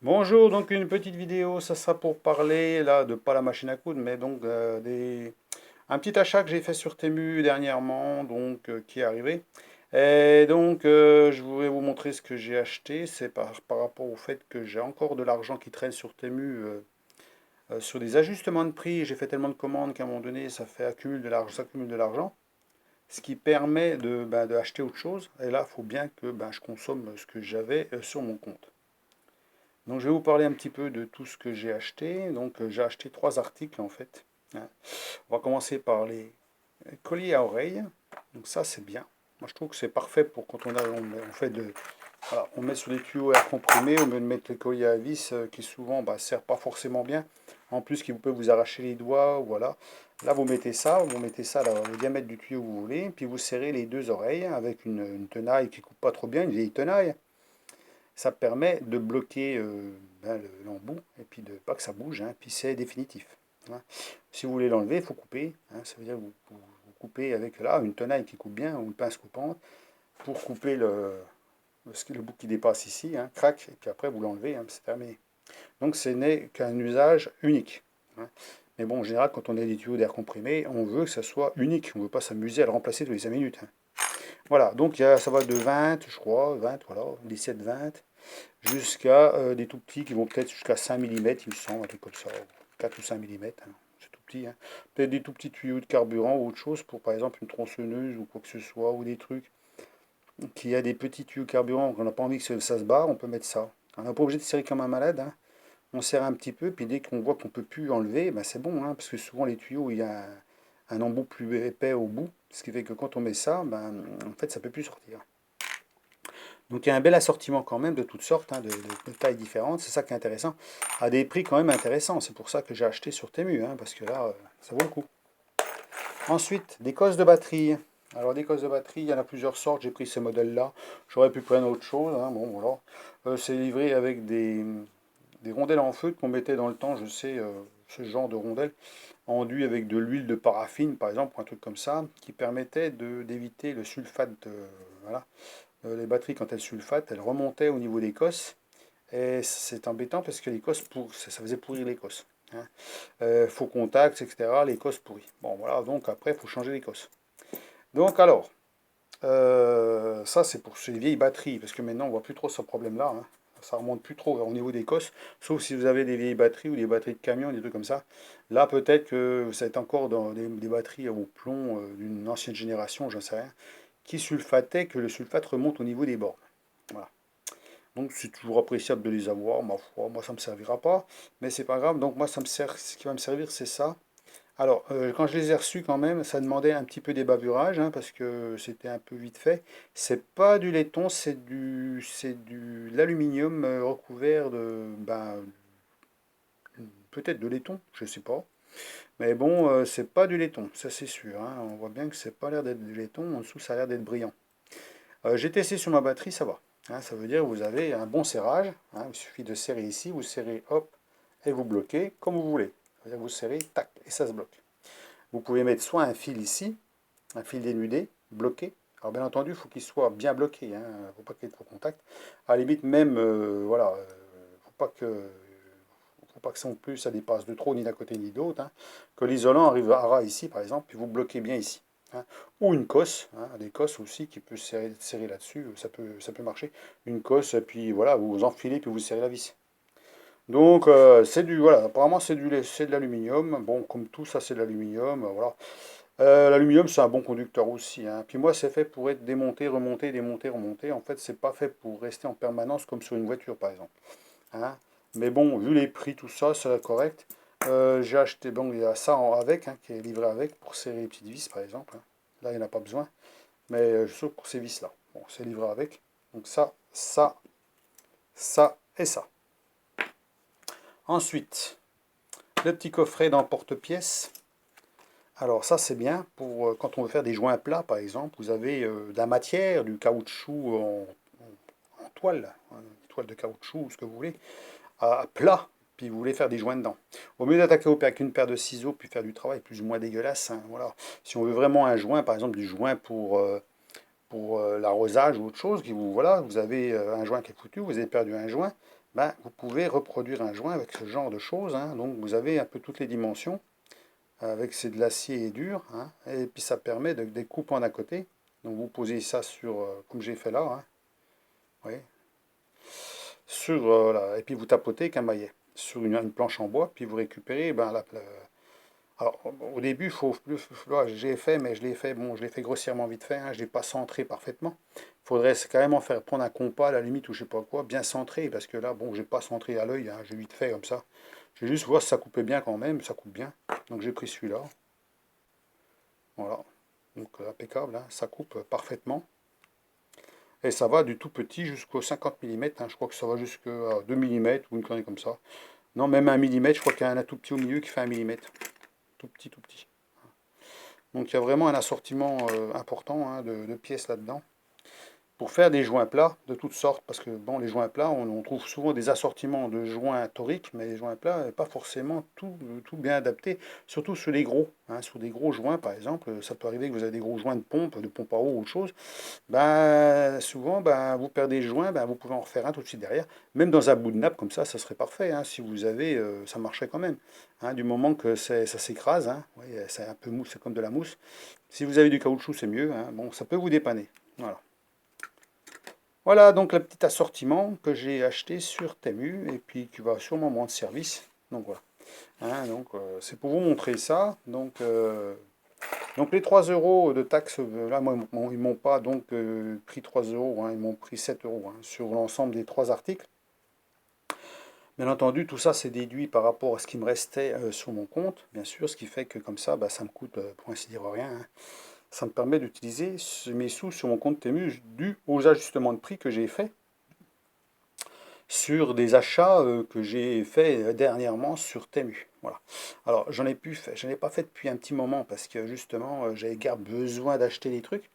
Bonjour, donc une petite vidéo, ça sera pour parler là de pas la machine à coudre, mais donc un petit achat que j'ai fait sur Temu dernièrement, donc qui est arrivé. Et donc je voudrais vous montrer ce que j'ai acheté, c'est par rapport au fait que j'ai encore de l'argent qui traîne sur Temu sur des ajustements de prix. J'ai fait tellement de commandes qu'à un moment donné ça fait accumule de l'argent, ça accumule de l'argent, ce qui permet de acheter autre chose. Et là, il faut bien que je consomme ce que j'avais sur mon compte. Donc je vais vous parler un petit peu de tout ce que j'ai acheté. Donc j'ai acheté trois articles en fait, hein. On va commencer par les colliers à oreilles. Donc ça c'est bien. Moi je trouve que c'est parfait pour quand on fait voilà, on met sur des tuyaux à air comprimé au lieu de mettre les colliers à vis qui souvent ne servent pas forcément bien. En plus qui peut vous arracher les doigts, voilà. Là vous mettez ça là, au diamètre du tuyau que vous voulez, puis vous serrez les deux oreilles avec une tenaille qui coupe pas trop bien, une vieille tenaille. Ça permet de bloquer l'embout et puis de pas que ça bouge, hein, puis c'est définitif, hein. Si vous voulez l'enlever, il faut couper, hein, ça veut dire que vous coupez avec là une tenaille qui coupe bien ou une pince coupante pour couper le bout qui dépasse ici, hein, crac, et puis après vous l'enlevez, hein, c'est terminé. Donc ce n'est qu'un usage unique, hein. Mais bon, en général, quand on a des tuyaux d'air comprimé, on veut que ça soit unique. On ne veut pas s'amuser à le remplacer tous les 5 minutes, hein. Voilà, donc ça va de 20, je crois, 20, voilà, 17-20, jusqu'à des tout petits qui vont peut-être jusqu'à 5 mm, il me semble, un truc comme ça, 4 ou 5 mm, hein, c'est tout petit, hein. Peut-être des tout petits tuyaux de carburant ou autre chose pour par exemple une tronçonneuse ou quoi que ce soit, ou des trucs qui a des petits tuyaux de carburant, qu'on n'a pas envie que ça se barre, on peut mettre ça. On n'est pas obligé de serrer comme un malade, hein. On serre un petit peu, puis dès qu'on voit qu'on ne peut plus enlever, ben c'est bon, hein, parce que souvent les tuyaux, il y a un embout plus épais au bout, ce qui fait que quand on met ça, ben, en fait, ça ne peut plus sortir. Donc il y a un bel assortiment quand même de toutes sortes, hein, de tailles différentes, c'est ça qui est intéressant, à des prix quand même intéressants. C'est pour ça que j'ai acheté sur Temu, hein, parce que là, ça vaut le coup. Ensuite, des cosses de batterie. Alors des cosses de batterie, il y en a plusieurs sortes, j'ai pris ce modèle-là. J'aurais pu prendre autre chose, hein, bon voilà. C'est livré avec des rondelles en feu qu'on mettait dans le temps, je sais, ce genre de rondelles, enduit avec de l'huile de paraffine, par exemple, ou un truc comme ça, qui permettait d'éviter le sulfate, voilà. Les batteries, quand elles sulfatent, elles remontaient au niveau des cosses. Et c'est embêtant parce que les cosses, ça faisait pourrir les cosses, hein. Faux contact, etc. Les cosses pourries. Bon, voilà, donc après, il faut changer les cosses. Donc, alors, ça, c'est pour ces vieilles batteries, parce que maintenant, on voit plus trop ce problème-là, hein. Ça remonte plus trop au niveau des cosses, sauf si vous avez des vieilles batteries ou des batteries de camion, des trucs comme ça. Là, peut-être que vous êtes encore dans des batteries au plomb d'une ancienne génération, j'en sais rien, qui sulfataient, que le sulfate remonte au niveau des bornes. Voilà. Donc c'est toujours appréciable de les avoir, ma foi, moi ça ne me servira pas, mais c'est pas grave, donc moi ça me sert, ce qui va me servir c'est ça. Alors quand je les ai reçus quand même, ça demandait un petit peu des bavurages, hein, parce que c'était un peu vite fait. C'est pas du laiton, c'est du l'aluminium recouvert de, peut-être de laiton, je sais pas. Mais bon, c'est pas du laiton, ça c'est sûr, hein. On voit bien que c'est pas l'air d'être du laiton, en dessous ça a l'air d'être brillant. J'ai testé sur ma batterie, ça va, hein, ça veut dire que vous avez un bon serrage, hein, il suffit de serrer ici, vous serrez, hop, et vous bloquez comme vous voulez. Ça veut dire que vous serrez, tac, et ça se bloque. Vous pouvez mettre soit un fil ici, un fil dénudé, bloqué. Alors bien entendu, il faut qu'il soit bien bloqué, hein, il ne faut pas qu'il y ait trop de contact. À la limite même, voilà, faut pas que ça non plus ça dépasse de trop ni d'un côté ni de l'autre, hein. Que l'isolant arrivera ici par exemple, puis vous bloquez bien ici, hein. Ou une cosse, hein, des cosses aussi qui peut serrer là-dessus, ça peut marcher. Une cosse, et puis voilà, vous enfilez puis vous serrez la vis. Donc c'est voilà, apparemment c'est de l'aluminium. Bon, comme tout ça c'est de l'aluminium, voilà. L'aluminium c'est un bon conducteur aussi, hein. Puis moi c'est fait pour être démonté, remonté, démonté, remonté. En fait c'est pas fait pour rester en permanence comme sur une voiture par exemple, hein. Mais bon, vu les prix, tout ça, c'est correct. J'ai acheté, bon, il y a ça avec, hein, qui est livré avec, pour serrer les petites vis, par exemple, hein. Là, il n'y en a pas besoin. Mais sauf pour ces vis-là. Bon, c'est livré avec. Donc ça et ça. Ensuite, le petit coffret dans porte-pièces. Alors ça, c'est bien pour quand on veut faire des joints plats, par exemple. Vous avez de la matière, du caoutchouc en toile, hein, une toile de caoutchouc, ce que vous voulez, à plat, puis vous voulez faire des joints dedans. Au mieux d'attaquer avec une paire de ciseaux, puis faire du travail plus ou moins dégueulasse, hein, voilà. Si on veut vraiment un joint, par exemple du joint pour l'arrosage ou autre chose, voilà, vous avez un joint qui est foutu, vous avez perdu un joint, ben, vous pouvez reproduire un joint avec ce genre de choses, hein. Donc vous avez un peu toutes les dimensions, avec c'est de l'acier dur, hein, et puis ça permet de découper en à côté. Donc vous posez ça sur, comme j'ai fait là, hein, vous voyez, sur, là, et puis vous tapotez avec un maillet sur une planche en bois, puis vous récupérez ben, alors, au début, là, j'ai fait, mais je l'ai fait, bon, je l'ai fait grossièrement vite fait, hein, je l'ai pas centré parfaitement. Il faudrait carrément faire prendre un compas à la limite ou je sais pas quoi, bien centré, parce que là, bon, j'ai pas centré à l'œil, hein, j'ai vite fait comme ça. J'ai juste voir si ça coupait bien quand même, ça coupe bien. Donc j'ai pris celui-là, voilà. Donc impeccable, hein, ça coupe parfaitement. Et ça va du tout petit jusqu'au 50 mm, hein, je crois que ça va jusqu'à 2 mm ou une connerie comme ça. Non, même 1 mm, je crois qu'il y en a un tout petit au milieu qui fait 1 mm. Tout petit, tout petit. Donc il y a vraiment un assortiment important, hein, de pièces là-dedans. Pour faire des joints plats de toutes sortes, parce que bon, les joints plats, on trouve souvent des assortiments de joints toriques, mais les joints plats, pas forcément tout bien adapté, surtout sur les gros, hein, sur des gros joints par exemple, ça peut arriver que vous avez des gros joints de pompe à eau ou autre chose, ben, souvent ben, vous perdez le joint, ben, vous pouvez en refaire un tout de suite derrière, même dans un bout de nappe comme ça serait parfait, hein, si vous avez, ça marcherait quand même, hein, du moment que ça s'écrase, hein, oui, c'est un peu mousse, c'est comme de la mousse, si vous avez du caoutchouc c'est mieux, hein, bon, ça peut vous dépanner, voilà. Voilà donc le petit assortiment que j'ai acheté sur Temu et puis qui va sûrement me rendre service. Donc voilà. Hein, donc c'est pour vous montrer ça. Donc les 3 euros de taxes, là moi, ils m'ont pas donc pris 3 euros, hein, ils m'ont pris 7 euros, hein, sur l'ensemble des 3 articles. Bien entendu, tout ça c'est déduit par rapport à ce qui me restait sur mon compte, bien sûr, ce qui fait que comme ça, bah, ça me coûte pour ainsi dire rien, hein. Ça me permet d'utiliser mes sous sur mon compte Temu dû aux ajustements de prix que j'ai fait sur des achats que j'ai fait dernièrement sur Temu. Voilà. Alors j'en ai pas fait depuis un petit moment parce que justement j'avais garde besoin d'acheter des trucs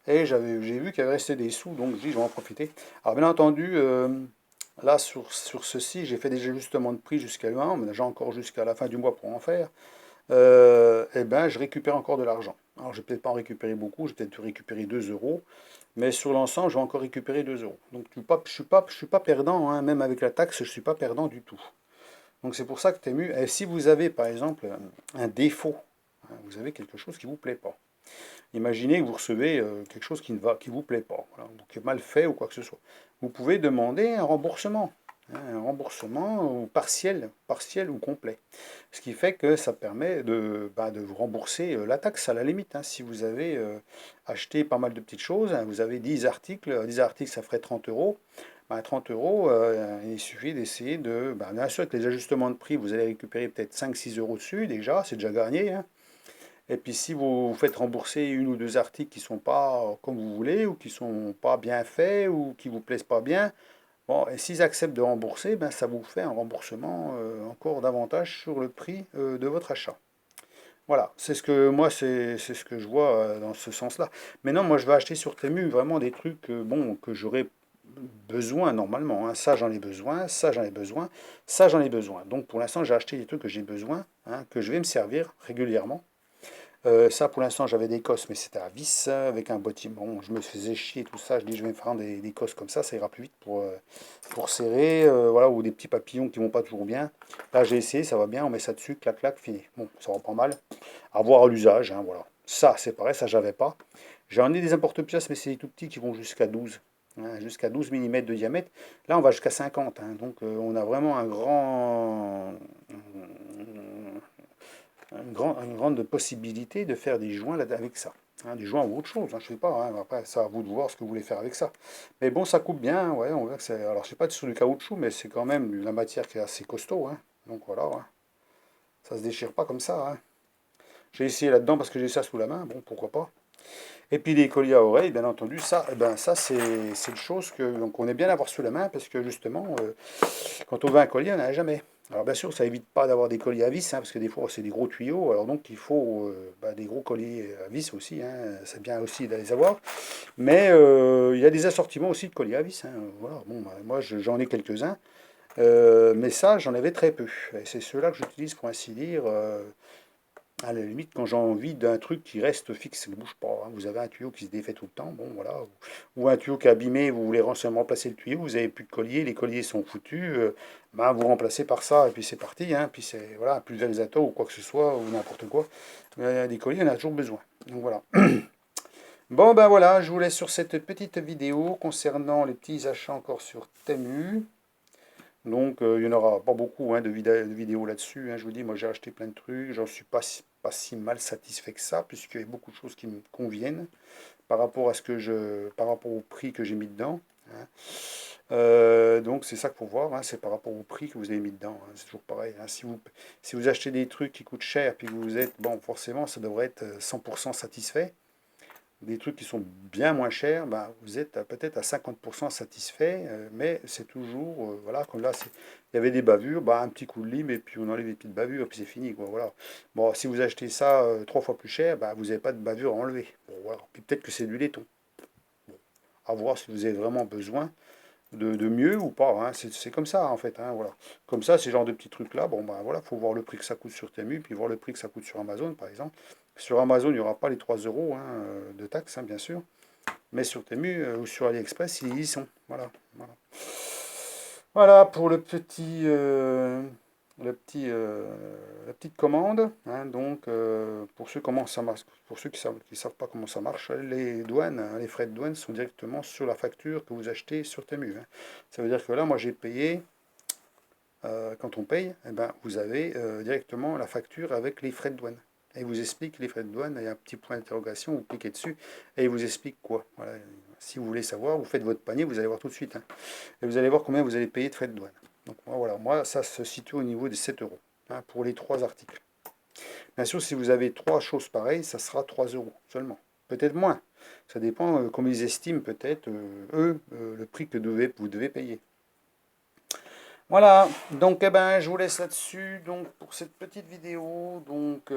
et j'ai vu qu'il y avait resté des sous donc je dis je vais en profiter. Alors bien entendu là sur ceci j'ai fait des ajustements de prix jusqu'à maintenant, mais j'ai encore jusqu'à la fin du mois pour en faire. Et ben je récupère encore de l'argent. Alors je vais peut-être pas en récupérer beaucoup, je vais peut-être récupérer 2 euros. Mais sur l'ensemble, je vais encore récupérer 2 euros. Donc je suis pas perdant, hein, même avec la taxe, je ne suis pas perdant du tout. Donc c'est pour ça que Temu, et si vous avez par exemple un défaut, hein, vous avez quelque chose qui ne vous plaît pas. Imaginez que vous recevez quelque chose qui vous plaît pas, voilà, ou qui est mal fait ou quoi que ce soit. Vous pouvez demander un remboursement, hein, un remboursement partiel ou complet. Ce qui fait que ça permet de vous rembourser la taxe à la limite, hein. Si vous avez acheté pas mal de petites choses, hein, vous avez 10 articles ça ferait 30 euros. Ben, 30 euros, il suffit d'essayer bien sûr, avec les ajustements de prix, vous allez récupérer peut-être 5-6 € dessus déjà, c'est déjà gagné, hein. Et puis si vous faites rembourser une ou deux articles qui ne sont pas comme vous voulez, ou qui ne sont pas bien faits, ou qui ne vous plaisent pas bien, bon, et s'ils acceptent de rembourser, ben, ça vous fait un remboursement encore davantage sur le prix de votre achat. Voilà, c'est ce que moi, c'est ce que je vois dans ce sens-là. Maintenant, moi, je vais acheter sur Temu vraiment des trucs bon, que j'aurais besoin normalement, hein. Ça, j'en ai besoin, ça, j'en ai besoin, ça, j'en ai besoin. Donc, pour l'instant, j'ai acheté des trucs que j'ai besoin, hein, que je vais me servir régulièrement. Ça, pour l'instant, j'avais des cosses, mais c'était à vis, avec un boîtier. Bon, je me faisais chier, tout ça. Je dis, je vais me faire des cosses comme ça ira plus vite pour serrer, voilà, ou des petits papillons qui vont pas toujours bien. Là, j'ai essayé, ça va bien, on met ça dessus, clac, clac, fini. Bon, ça va pas mal. À voir à l'usage, hein, voilà. Ça, c'est pareil, ça, j'avais pas. J'en ai des importe-pièces, mais c'est des tout petits qui vont jusqu'à 12, hein, jusqu'à 12 mm de diamètre. Là, on va jusqu'à 50, hein, donc on a vraiment une grande possibilité de faire des joints là, avec ça. Hein, des joints ou autre chose, hein, je ne sais pas. Hein, après, c'est à vous de voir ce que vous voulez faire avec ça. Mais bon, ça coupe bien. Ouais, on voit que c'est. Alors, je sais pas sur du caoutchouc, mais c'est quand même la matière qui est assez costaud. Hein, donc voilà, hein, ça se déchire pas comme ça. Hein. J'ai essayé là-dedans parce que j'ai ça sous la main. Bon, pourquoi pas. Et puis les colliers à oreilles, bien entendu, ça, eh ben, ça c'est une chose que donc on est bien à avoir sous la main parce que justement, quand on veut un collier, on n'en a jamais. Alors bien sûr, ça évite pas d'avoir des colliers à vis, hein, parce que des fois c'est des gros tuyaux, alors donc il faut des gros colliers à vis aussi, hein, c'est bien aussi de les avoir. Mais il y a des assortiments aussi de colliers à vis, hein, voilà. Bon, bah, moi j'en ai quelques-uns, mais ça j'en avais très peu. Et c'est ceux-là que j'utilise pour ainsi dire. À la limite, quand j'ai envie d'un truc qui reste fixe, qui ne bouge pas, hein. Vous avez un tuyau qui se défait tout le temps, bon voilà, ou un tuyau qui est abîmé, vous voulez seulement remplacer le tuyau, vous n'avez plus de collier, les colliers sont foutus, ben vous remplacez par ça, et puis c'est parti, hein, puis c'est voilà, un pulvérisateur ou quoi que ce soit, ou n'importe quoi. Des colliers, on a toujours besoin. Donc voilà. Bon ben voilà, je vous laisse sur cette petite vidéo concernant les petits achats encore sur Temu. Donc, il n'y en aura pas beaucoup hein, de vidéos là-dessus, hein. Je vous dis, moi j'ai acheté plein de trucs, j'en suis pas si mal satisfait que ça, puisqu'il y a beaucoup de choses qui me conviennent par rapport à par rapport au prix que j'ai mis dedans, hein. Donc c'est ça qu'il faut voir, hein, c'est par rapport au prix que vous avez mis dedans, hein. C'est toujours pareil, hein. Si vous achetez des trucs qui coûtent cher, puis que vous êtes, bon, forcément, ça devrait être 100% satisfait. Des trucs qui sont bien moins chers, ben, vous êtes peut-être à 50% satisfait, mais c'est toujours, voilà, comme là, il y avait des bavures, ben, un petit coup de lime, et puis on enlève les petites bavures, et puis c'est fini, quoi, voilà. Bon, si vous achetez ça 3 fois plus cher, ben, vous n'avez pas de bavure à enlever. Bon, voilà. Puis peut-être que c'est du laiton. Bon, à voir si vous avez vraiment besoin de mieux ou pas, hein. C'est comme ça, en fait, hein, voilà. Comme ça, ces genres de petits trucs-là, bon, ben voilà, faut voir le prix que ça coûte sur Temu, puis voir le prix que ça coûte sur Amazon, par exemple. Sur Amazon, il n'y aura pas les 3 euros hein, de taxes, hein, bien sûr. Mais sur Temu ou sur AliExpress, ils y sont. Voilà, voilà. Voilà pour la petite commande, hein. Donc, pour ceux, comment ça marche, pour ceux qui savent pas comment ça marche, les douanes, hein, les frais de douane sont directement sur la facture que vous achetez sur Temu, hein. Ça veut dire que là, moi, j'ai payé, quand on paye, eh ben, vous avez directement la facture avec les frais de douane. Et il vous explique les frais de douane, il y a un petit point d'interrogation, vous cliquez dessus, et il vous explique quoi. Voilà. Si vous voulez savoir, vous faites votre panier, vous allez voir tout de suite, hein. Et vous allez voir combien vous allez payer de frais de douane. Donc voilà, moi ça se situe au niveau des 7 euros hein, pour les 3 articles. Bien sûr, si vous avez 3 choses pareilles, ça sera 3 euros seulement. Peut-être moins. Ça dépend comme ils estiment peut-être, eux, le prix que vous devez payer. Voilà, donc eh ben, je vous laisse là-dessus donc pour cette petite vidéo. Donc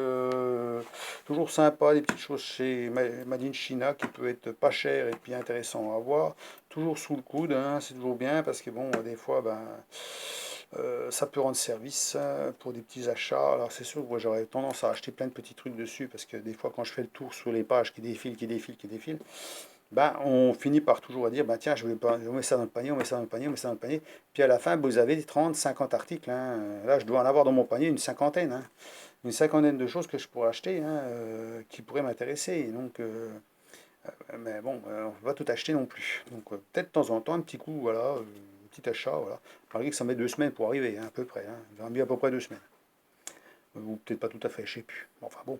toujours sympa, des petites choses chez Made in China qui peut être pas cher et puis intéressant à voir. Toujours sous le coude, hein, c'est toujours bien parce que bon, des fois, ben, ça peut rendre service pour des petits achats. Alors c'est sûr que moi j'aurais tendance à acheter plein de petits trucs dessus parce que des fois quand je fais le tour sur les pages qui défilent, ben, on finit par toujours à dire, ben, tiens, je mets ça dans le panier, on met ça dans le panier, on met ça dans le panier. Puis à la fin, vous avez 30, 50 articles, hein. Là, je dois en avoir dans mon panier une cinquantaine, hein. Une cinquantaine de choses que je pourrais acheter, hein, qui pourraient m'intéresser. Donc, mais bon, on ne peut pas tout acheter non plus. Donc peut-être de temps en temps, un petit coup, voilà, un petit achat, voilà. Malgré que ça met 2 semaines pour arriver, hein, à peu près, hein. J'en ai mis à peu près 2 semaines. Ou peut-être pas tout à fait, je sais plus. Enfin bon.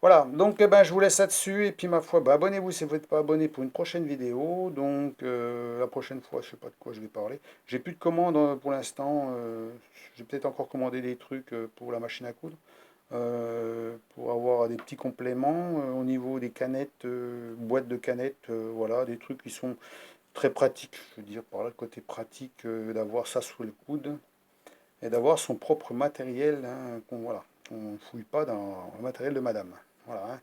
Voilà, donc eh ben, je vous laisse là-dessus. Et puis ma foi, bah, abonnez-vous si vous n'êtes pas abonné pour une prochaine vidéo. Donc la prochaine fois, je sais pas de quoi je vais parler. J'ai plus de commandes pour l'instant. J'ai peut-être encore commandé des trucs pour la machine à coudre. Pour avoir des petits compléments au niveau des canettes, boîtes de canettes, voilà, des trucs qui sont très pratiques. Je veux dire par là le côté pratique d'avoir ça sous le coude et d'avoir son propre matériel, hein, voilà, on ne fouille pas dans le matériel de madame. Voilà, hein.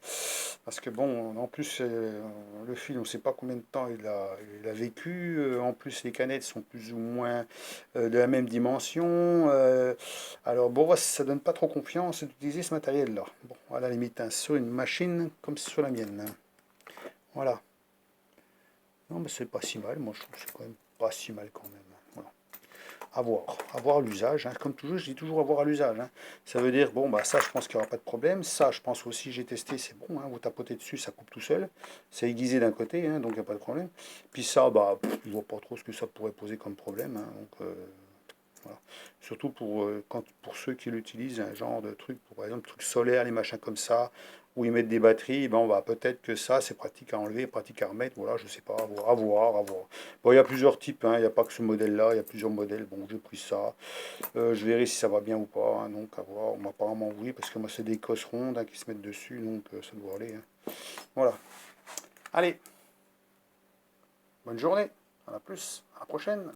Parce que bon, en plus, le fil, on ne sait pas combien de temps il a vécu. En plus, les canettes sont plus ou moins de la même dimension. Alors bon, ça donne pas trop confiance d'utiliser ce matériel-là. Bon, à la limite, hein, sur une machine comme sur la mienne, hein. Voilà. Non, mais c'est pas si mal. Moi, je trouve que c'est quand même pas si mal quand même. Voilà. À voir l'usage, hein. Comme toujours, je dis toujours avoir à l'usage, hein. Ça veut dire, bon, bah ça, je pense qu'il n'y aura pas de problème. Ça, je pense aussi, j'ai testé, c'est bon, hein. Vous tapotez dessus, ça coupe tout seul. C'est aiguisé d'un côté, hein, donc il n'y a pas de problème. Puis ça, bah, je ne vois pas trop ce que ça pourrait poser comme problème, hein. Donc, voilà. Surtout pour ceux qui l'utilisent, un genre de truc, par exemple, trucs solaires, les machins comme ça, où ils mettent des batteries, ben on va peut-être que ça, c'est pratique à enlever, pratique à remettre, voilà, je sais pas, à voir, à voir. Bon, il y a plusieurs types, hein, il n'y a pas que ce modèle-là, il y a plusieurs modèles, bon, j'ai pris ça. Je verrai si ça va bien ou pas, hein, donc à voir, apparemment oui, parce que moi c'est des cosses rondes hein, qui se mettent dessus, donc ça doit aller, hein. Voilà. Allez, bonne journée, à la plus, à la prochaine.